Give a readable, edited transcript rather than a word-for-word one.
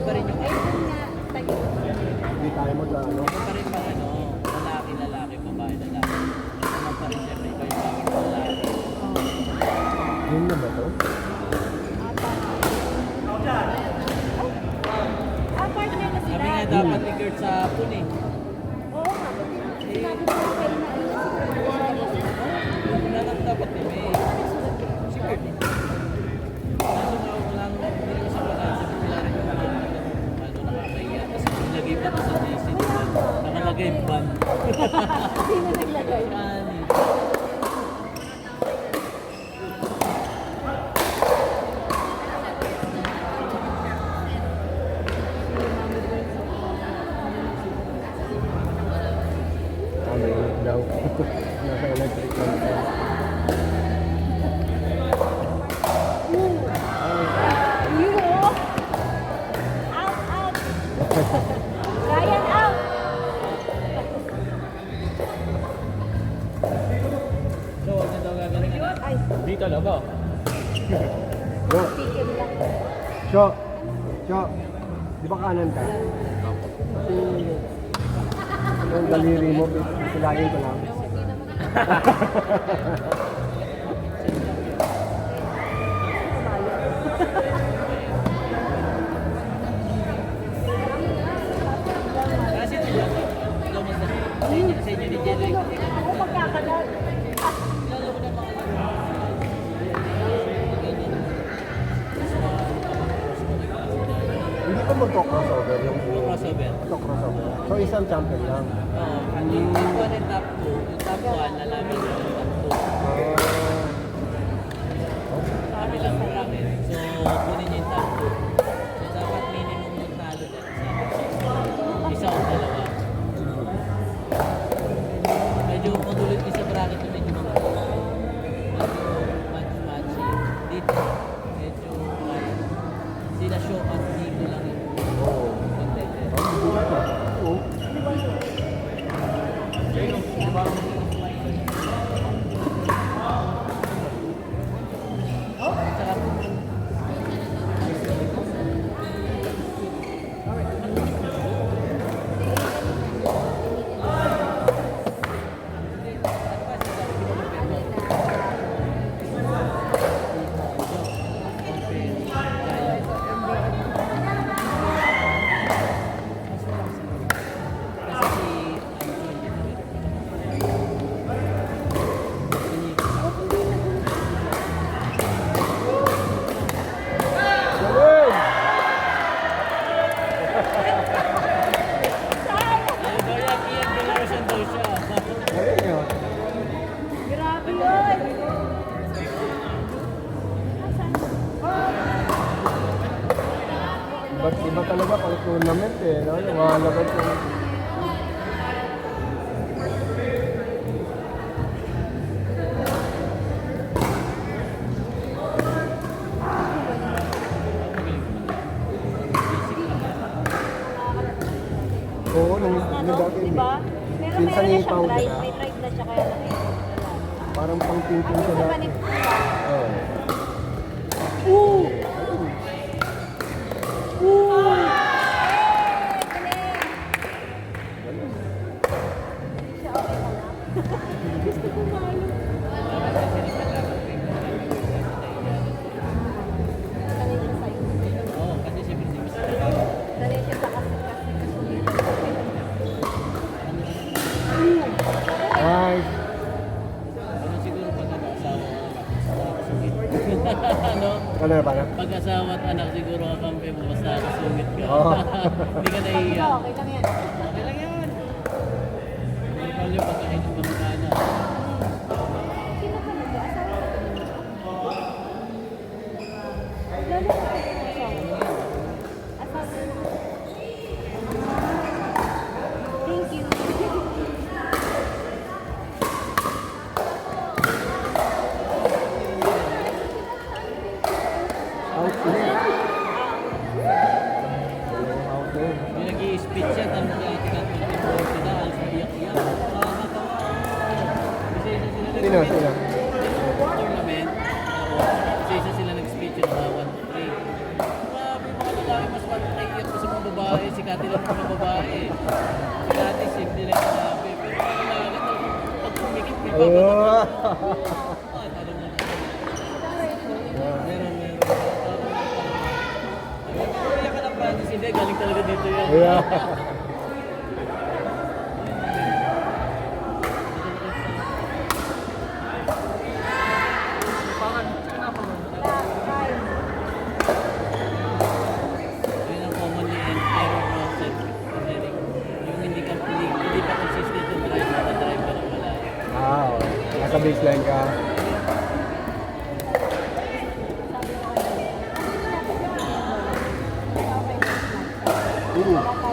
pa rin yung ano. Hindi tayo mag-ano. Iba pa rin pang ano, lalaki, lalaki, babae, lalaki. Ano pa rin siyempre, iba yung power ng lalaki. Yun na ba to? Partner na Kami sila. nga dapat ni Kurt sa hapon eh. Oo nga. Sinabi ko na kayo na Wala nang dapat kami. Si Kurt eh. Kaso nga walang, hindi naman sa balansa. Wala rin yung ano nakakahiya. Kasi nilagay pa to sa DC. Nakalagay yung ban. Sino naglagay? Kani. Mainit daw. Nasa electric lang tayo. You! Out, out! Ryan, out! So, huwag na daw gagalingan na. Ay, Di talaga. Go! tikim lang. Cho! Cho! Di ba kanan ka? Kasi yung daliri mo, pilayin ko lang. Kasi ito lang. Ikaw magdala. Sa inyo ni Jelly. Ako magkakalat. Hindi ko magko-crossover yung Crossover. ito crossover. So isang champion lang. Oo. Yung top 1 and top 2. Yung top 1, nalamin ko yung top 2. Sabi lang po namin. So, kunin niyo yung top 2. So, dapat minimum yung talo dyan. Isa o dalawa. Medyo magulit yung sa bracket yung medyo magulit. Medyo match-matching. Dito, medyo sila show at dito lang yung contender. Oo. Ayun yun. Grabe yun! But iba talaga pang tournament eh. No? Yung mga laban ko. Oo, nung dati. Diba? Pero Minsan meron na yung siyang powder, drive. ah. May drive na siya kaya lang yun. Parang pang pimpin Ako siya sa dati. panit. Oo. Ooh! Ooh! Siya okay ka na? Gusto ko malo. Sanay siya sa'yo. Oo, kasi siyempre si Mr. Sanay siya sa kasi. Nice. Ano siguro pag nag-asawa ano? Ano na ba na? Pag-asawa at anak siguro kakampi mo basta nakasungit ka. Oo. Hindi ka nahihiya. Okay lang yan. Okay lang yan. Normal yung pagkain ng mga kana. Sino ka na ba? Asawa ka ba? Lalo ka ba? Asawa ka na. Thank you. Out there. Out there. Yung nag-i-speech siya, tanong niya, tinatawag yung board nila, alas na iyak-iyak. Nakakatawa. dati lang mga babae. Dati simple lang sinabi. Pero kailangan pag kumikip, may Oo. alam mo. Yeah. Meron. Kaya ka ng practice, hindi. Galing talaga dito yan. Yeah. Yun ang commonly and error ng self-engineering. Yung hindi pa consistent yung drive, nakadrive ka ng malayo. Okay. Nasa baseline ka. Okay.